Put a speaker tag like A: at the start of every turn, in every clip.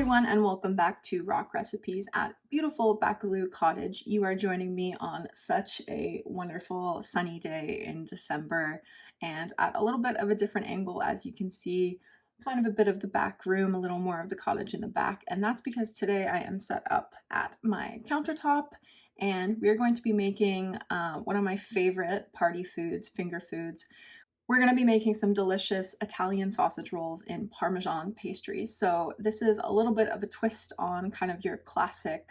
A: everyone, and welcome back to Rock Recipes at beautiful Baccalieu Cottage. You are joining me on such a wonderful sunny day in December and at a little bit of a different angle, as you can see, kind of a bit of the back room, a little more of the cottage in the back. And that's because today I am set up at my countertop and we're going to be making one of my favorite party foods, finger foods. We're going to be making some delicious Italian sausage rolls in Parmesan pastry. So this is a little bit of a twist on kind of your classic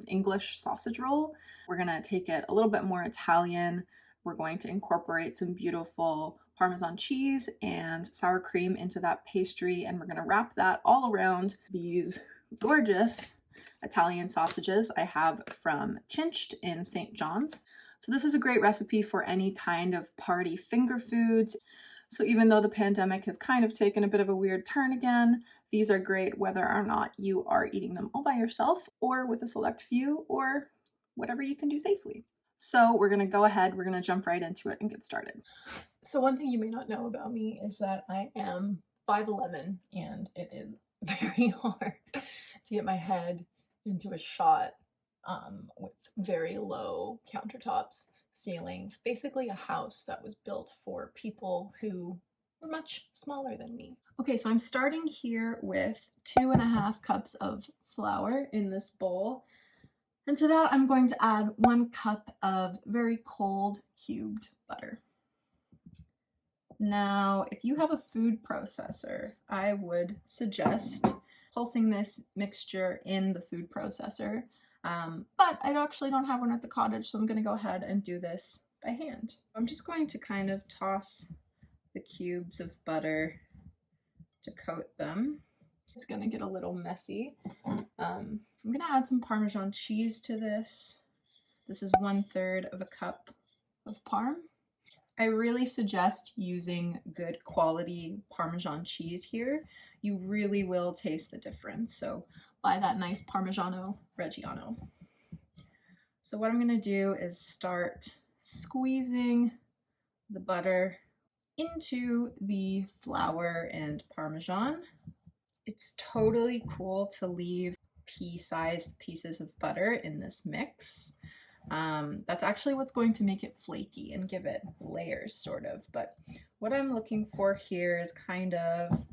A: English sausage roll. We're going to take it a little bit more Italian. We're going to incorporate some beautiful Parmesan cheese and sour cream into that pastry, and we're going to wrap that all around these gorgeous Italian sausages I have from Cinched in St. John's. So this is a great recipe for any kind of party finger foods. So even though the pandemic has kind of taken a bit of a weird turn again, these are great whether or not you are eating them all by yourself or with a select few or whatever you can do safely. So we're gonna go ahead, we're gonna jump right into it and get started.
B: So one thing you may not know about me is that I am 5'11", and it is very hard to get my head into a shot with very low countertops, ceilings, basically a house that was built for people who were much smaller than me. Okay, so I'm starting here with 2.5 cups of flour in this bowl. And to that, I'm going to add 1 cup of very cold cubed butter. Now, if you have a food processor, I would suggest pulsing this mixture in the food processor. But I actually don't have one at the cottage, so I'm going to go ahead and do this by hand. I'm just going to kind of toss the cubes of butter to coat them. It's going to get a little messy. I'm going to add some Parmesan cheese to this. This is 1/3 of a cup of Parm. I really suggest using good quality Parmesan cheese here. You really will taste the difference. So buy that nice Parmigiano Reggiano. So what I'm going to do is start squeezing the butter into the flour and Parmesan. It's totally cool to leave pea-sized pieces of butter in this mix. That's actually what's going to make it flaky and give it layers, sort of. But what I'm looking for here is kind of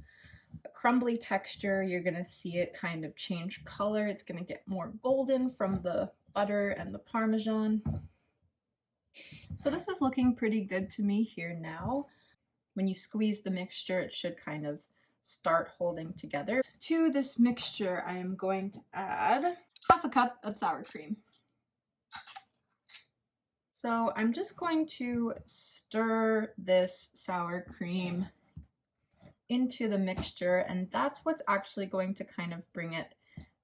B: a crumbly texture. You're going to see it kind of change color. It's going to get more golden from the butter and the Parmesan. So this is looking pretty good to me here now. When you squeeze the mixture, it should kind of start holding together. To this mixture, I am going to add 1/2 cup of sour cream. So I'm just going to stir this sour cream into the mixture, and that's what's actually going to kind of bring it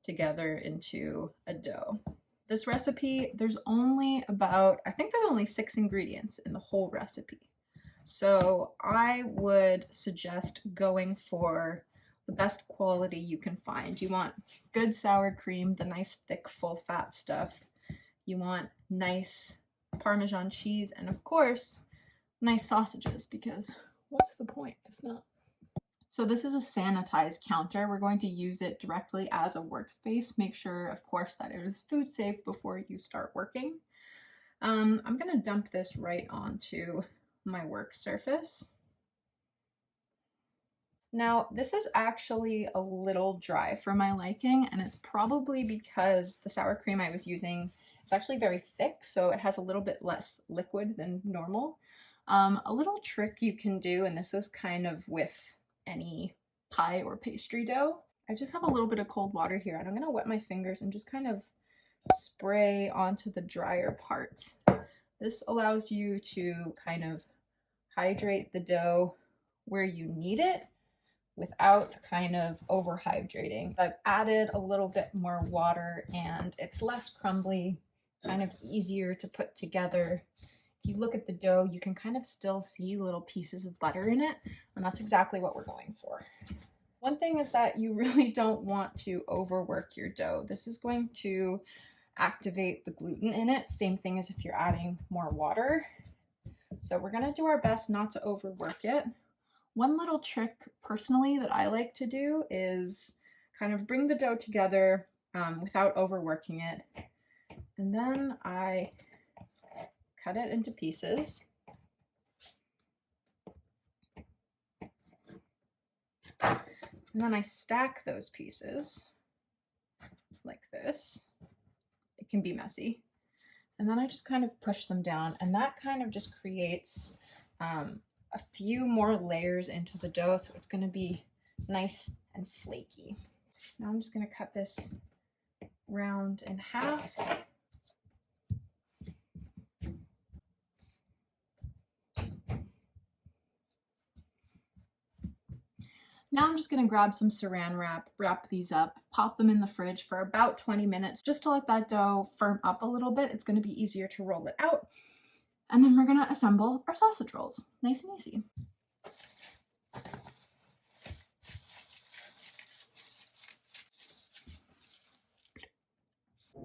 B: together into a dough. This recipe, there's only about, I think there's only 6 ingredients in the whole recipe. So I would suggest going for the best quality you can find. You want good sour cream, the nice thick full fat stuff. You want nice Parmesan cheese, and of course, nice sausages, because what's the point if not? So this is a sanitized counter. We're going to use it directly as a workspace. Make sure, of course, that it is food safe before you start working. I'm going to dump this right onto my work surface. Now, this is actually a little dry for my liking, and it's probably because the sour cream I was using is actually very thick, so it has a little bit less liquid than normal. A little trick you can do, and this is kind of with any pie or pastry dough. I just have a little bit of cold water here, and I'm gonna wet my fingers and just kind of spray onto the drier parts. This allows you to kind of hydrate the dough where you need it without kind of overhydrating. I've added a little bit more water and it's less crumbly, kind of easier to put together. If you look at the dough, you can kind of still see little pieces of butter in it, and that's exactly what we're going for. One thing is that you really don't want to overwork your dough. This is going to activate the gluten in it, same thing as if you're adding more water. So we're gonna do our best not to overwork it. One little trick personally that I like to do is kind of bring the dough together without overworking it. And then I cut it into pieces. And then I stack those pieces like this. It can be messy. And then I just kind of push them down, and that kind of just creates a few more layers into the dough, so it's going to be nice and flaky. Now I'm just going to cut this round in half. Now I'm just going to grab some saran wrap, wrap these up, pop them in the fridge for about 20 minutes just to let that dough firm up a little bit. It's going to be easier to roll it out. And then we're going to assemble our sausage rolls. Nice and easy.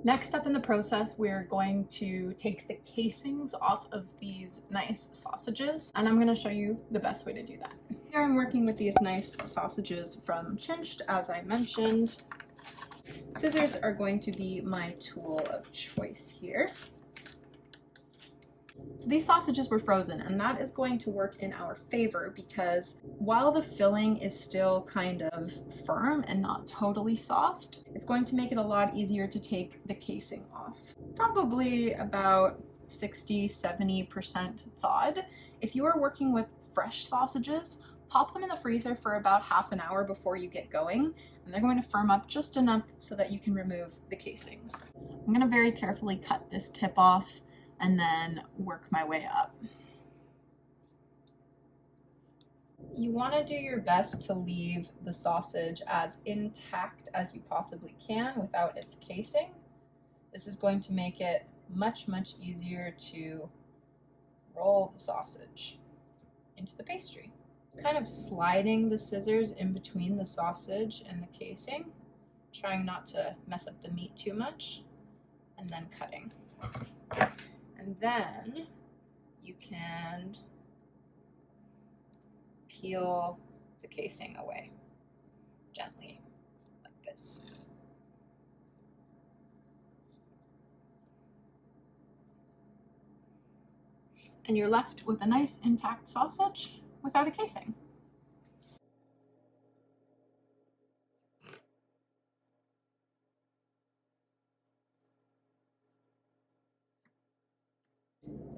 B: Next up in the process, we're going to take the casings off of these nice sausages, and I'm going to show you the best way to do that. Here I'm working with these nice sausages from Chinched, as I mentioned. Scissors are going to be my tool of choice here. So these sausages were frozen, and that is going to work in our favor because while the filling is still kind of firm and not totally soft, it's going to make it a lot easier to take the casing off. Probably about 60–70% thawed. If you are working with fresh sausages, pop them in the freezer for about half an hour before you get going, and they're going to firm up just enough so that you can remove the casings. I'm going to very carefully cut this tip off and then work my way up. You want to do your best to leave the sausage as intact as you possibly can without its casing. This is going to make it much easier to roll the sausage into the pastry. Kind of sliding the scissors in between the sausage and the casing, trying not to mess up the meat too much, and then cutting. And then you can peel the casing away gently, like this. And you're left with a nice intact sausage without a casing.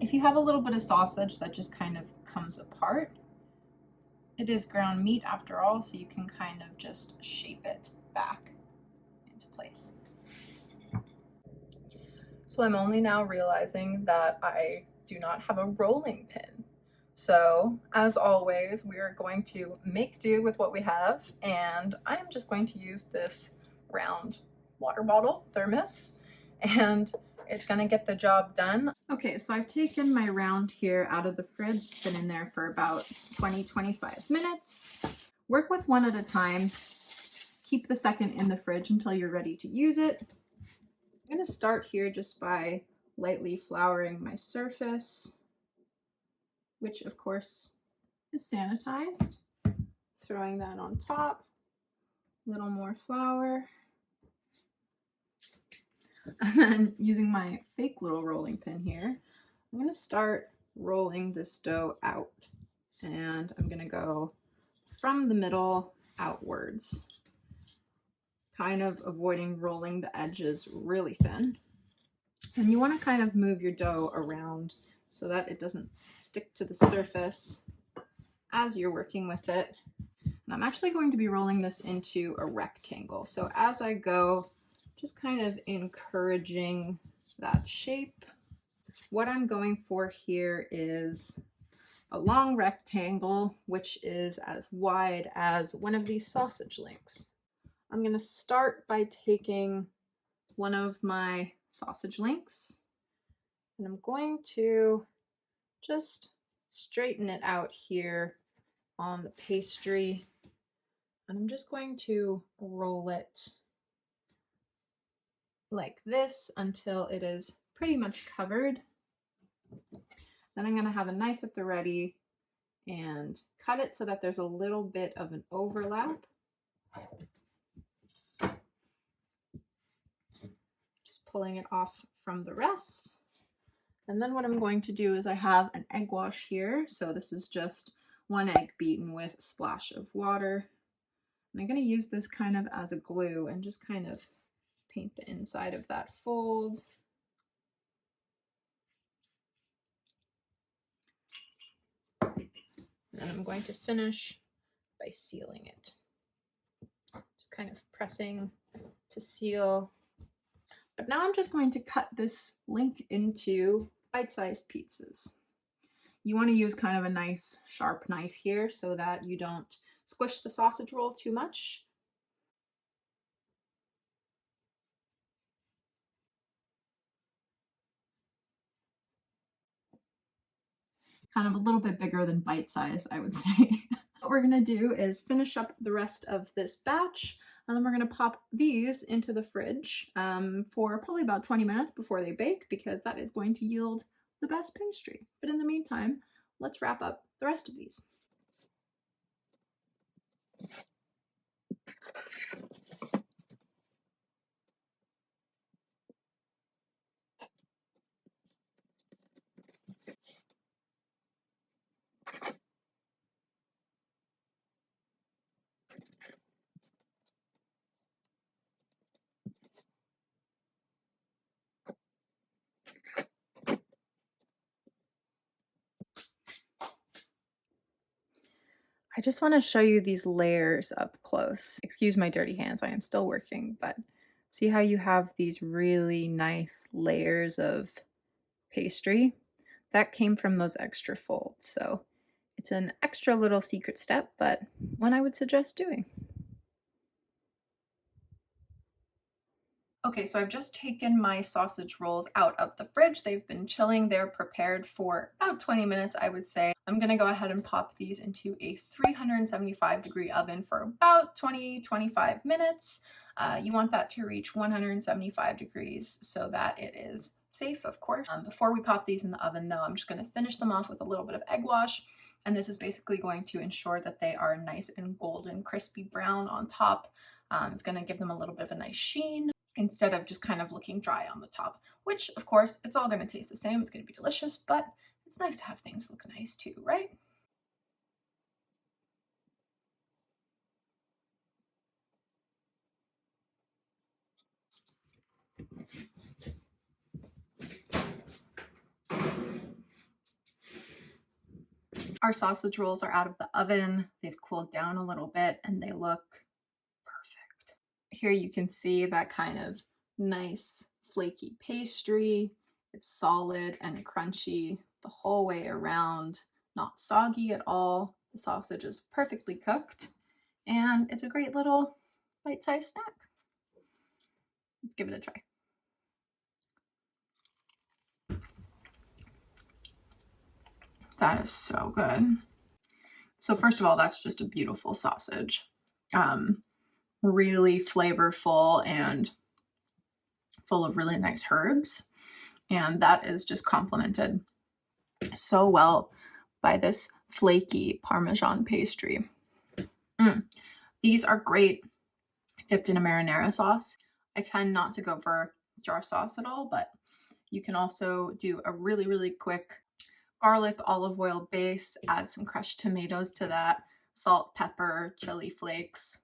B: If you have a little bit of sausage that just kind of comes apart, it is ground meat after all, so you can kind of just shape it back into place. So I'm only now realizing that I do not have a rolling pin. So as always, we are going to make do with what we have, and I am just going to use this round water bottle thermos, and it's gonna get the job done. Okay, so I've taken my round here out of the fridge. It's been in there for about 20–25 minutes. Work with one at a time. Keep the second in the fridge until you're ready to use it. I'm gonna start here just by lightly flouring my surface, which of course is sanitized. Throwing that on top, a little more flour. And then using my fake little rolling pin here, I'm going to start rolling this dough out. And I'm going to go from the middle outwards, kind of avoiding rolling the edges really thin. And you want to kind of move your dough around so that it doesn't stick to the surface as you're working with it. And I'm actually going to be rolling this into a rectangle. So as I go, just kind of encouraging that shape. What I'm going for here is a long rectangle, which is as wide as one of these sausage links. I'm going to start by taking one of my sausage links, and I'm going to just straighten it out here on the pastry, and I'm just going to roll it like this until it is pretty much covered. Then I'm going to have a knife at the ready and cut it so that there's a little bit of an overlap. pulling it off from the rest. And then what I'm going to do is I have an egg wash here. So this is just 1 egg beaten with a splash of water. And I'm going to use this kind of as a glue and just kind of paint the inside of that fold. And then I'm going to finish by sealing it. Just kind of pressing to seal. But now I'm just going to cut this link into bite-sized pieces. You want to use kind of a nice sharp knife here so that you don't squish the sausage roll too much. Kind of a little bit bigger than bite-sized, I would say. What we're going to do is finish up the rest of this batch, and then we're going to pop these into the fridge for probably about 20 minutes before they bake, because that is going to yield the best pastry. But in the meantime, let's wrap up the rest of these. I just want to show you these layers up close. Excuse my dirty hands, I am still working, but see how you have these really nice layers of pastry? That came from those extra folds, so it's an extra little secret step, but one I would suggest doing. Okay, so I've just taken my sausage rolls out of the fridge. They've been chilling. They're prepared for about 20 minutes, I would say. I'm gonna go ahead and pop these into a 375-degree oven for about 20-25 minutes. You want that to reach 175 degrees so that it is safe, of course. Before we pop these in the oven, though, I'm just gonna finish them off with a little bit of egg wash. And this is basically going to ensure that they are nice and golden, crispy brown on top. It's gonna give them a little bit of a nice sheen, instead of just kind of looking dry on the top, which of course it's all going to taste the same. It's going to be delicious, but it's nice to have things look nice too, right? Our sausage rolls are out of the oven. They've cooled down a little bit and they look perfect. Here you can see that kind of nice flaky pastry. It's solid and crunchy the whole way around, not soggy at all. The sausage is perfectly cooked, and it's a great little bite-sized snack. Let's give it a try. That is so good. So first of all, that's just a beautiful sausage. Really flavorful and full of really nice herbs. And that is just complemented so well by this flaky Parmesan pastry. These are great dipped in a marinara sauce. I tend not to go for jar sauce at all, but you can also do a really, really quick garlic olive oil base, add some crushed tomatoes to that, salt, pepper, chili flakes,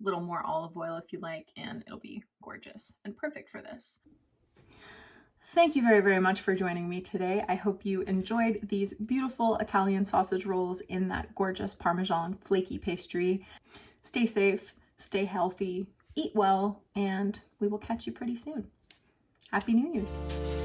B: a little more olive oil if you like, and it'll be gorgeous and perfect for this. Thank you very, very much for joining me today. I hope you enjoyed these beautiful Italian sausage rolls in that gorgeous Parmesan flaky pastry. Stay safe, stay healthy, eat well, and we will catch you pretty soon. Happy New Year's.